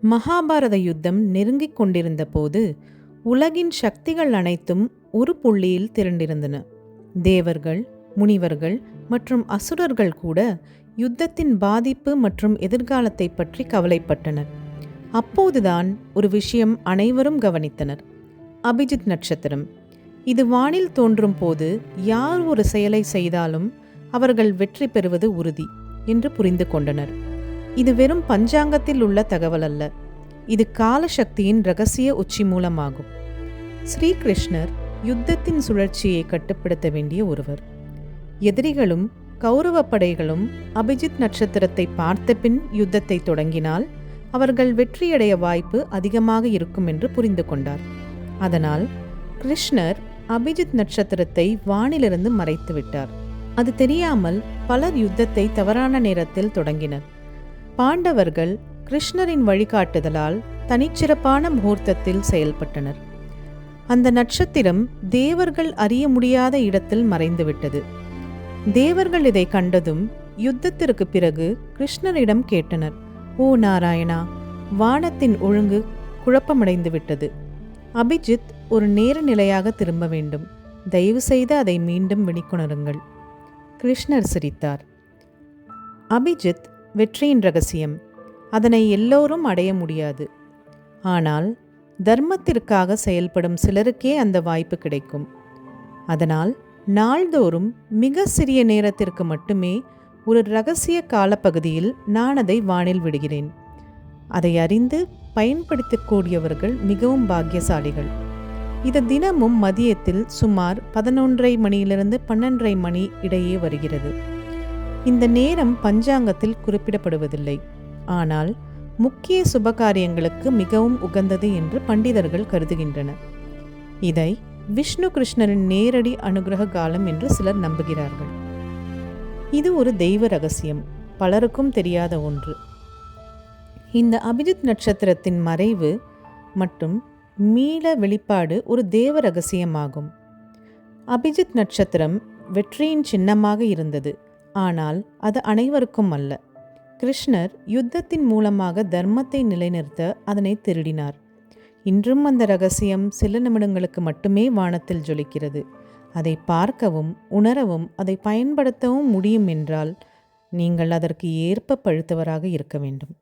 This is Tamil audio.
மகாபாரத யுத்தம் நெருங்கிக் கொண்டிருந்த போது உலகின் சக்திகள் அனைத்தும் ஒரு புள்ளியில் திரண்டிருந்தன. தேவர்கள், முனிவர்கள் மற்றும் அசுரர்கள் கூட யுத்தத்தின் பாதிப்பு மற்றும் எதிர்காலத்தை பற்றி கவலைப்பட்டனர். அப்போதுதான் ஒரு விஷயம் அனைவரும் கவனித்தனர். அபிஜித் நட்சத்திரம். இது வானில் தோன்றும் போது யார் ஒரு செயலை செய்தாலும் அவர்கள் வெற்றி பெறுவது உறுதி என்று புரிந்து கொண்டனர். இது வெறும் பஞ்சாங்கத்தில் உள்ள தகவல் அல்ல, இது காலசக்தியின் இரகசிய உச்சி மூலமாகும். ஸ்ரீகிருஷ்ணர் யுத்தத்தின் சுழற்சியை கட்டுப்படுத்த வேண்டிய ஒருவர். எதிரிகளும் கௌரவ படைகளும் அபிஜித் நட்சத்திரத்தை பார்த்த பின் யுத்தத்தை தொடங்கினால் அவர்கள் வெற்றியடைய வாய்ப்பு அதிகமாக இருக்கும் என்று புரிந்து கொண்டார். அதனால் கிருஷ்ணர் அபிஜித் நட்சத்திரத்தை வானிலிருந்து மறைத்து விட்டார். அது தெரியாமல் பலர் யுத்தத்தை தவறான நேரத்தில் தொடங்கினர். பாண்டவர்கள் கிருஷ்ணரின் வழிகாட்டுதலால் தனிச்சிறப்பான முகூர்த்தத்தில் செயல்பட்டனர். அந்த நட்சத்திரம் தேவர்கள் அறிய முடியாத இடத்தில் மறைந்துவிட்டது. தேவர்கள் இதை கண்டதும் யுத்தத்திற்கு பிறகு கிருஷ்ணரிடம் கேட்டனர், ஓ நாராயணா, வானத்தின் ஒழுங்கு குழப்பமடைந்து விட்டது. அபிஜித் ஒரு நேர நிலையாக திரும்ப வேண்டும். தயவு செய்து அதை மீண்டும் வெளிக்கொணருங்கள். கிருஷ்ணர் சிரித்தார். அபிஜித் வெற்றியின் ரகசியம். அதனை எல்லோரும் அடைய முடியாது. ஆனால் தர்மத்திற்காக செயல்படும் சிலருக்கே அந்த வாய்ப்பு கிடைக்கும். அதனால் நாள்தோறும் மிக சிறிய நேரத்திற்கு மட்டுமே ஒரு இரகசிய காலப்பகுதியில் நான் அதை வானில் விடுகிறேன். அதை அறிந்து பயன்படுத்தக்கூடியவர்கள் மிகவும் பாக்கியசாலிகள். இது தினமும் மதியத்தில் சுமார் 11:30 மணியிலிருந்து 12:30 மணி இடையே வருகிறது. இந்த நேரம் பஞ்சாங்கத்தில் குறிப்பிடப்படுவதில்லை, ஆனால் முக்கிய சுபகாரியங்களுக்கு மிகவும் உகந்தது என்று பண்டிதர்கள் கருதுகின்றனர். இதை விஷ்ணு கிருஷ்ணரின் நேரடி அனுகிரக காலம் என்று சிலர் நம்புகிறார்கள். இது ஒரு தெய்வ ரகசியம், பலருக்கும் தெரியாத ஒன்று. இந்த அபிஜித் நட்சத்திரத்தின் மறைவு மற்றும் மீள வெளிப்பாடு ஒரு தேவ ரகசியமாகும். அபிஜித் நட்சத்திரம் வெற்றியின் சின்னமாக இருந்தது, ஆனால் அது அனைவருக்கும் அல்ல. கிருஷ்ணர் யுத்தத்தின் மூலமாக தர்மத்தை நிலைநிறுத்த அதனை திருடினார். இன்றும் அந்த ரகசியம் சில நிமிடங்களுக்கு மட்டுமே வானத்தில் ஜொலிக்கிறது. அதை பார்க்கவும் உணரவும் அதை பயன்படுத்தவும் முடியும் என்றால் நீங்கள் அதற்கு ஏற்ப பழுத்தவராக இருக்க வேண்டும்.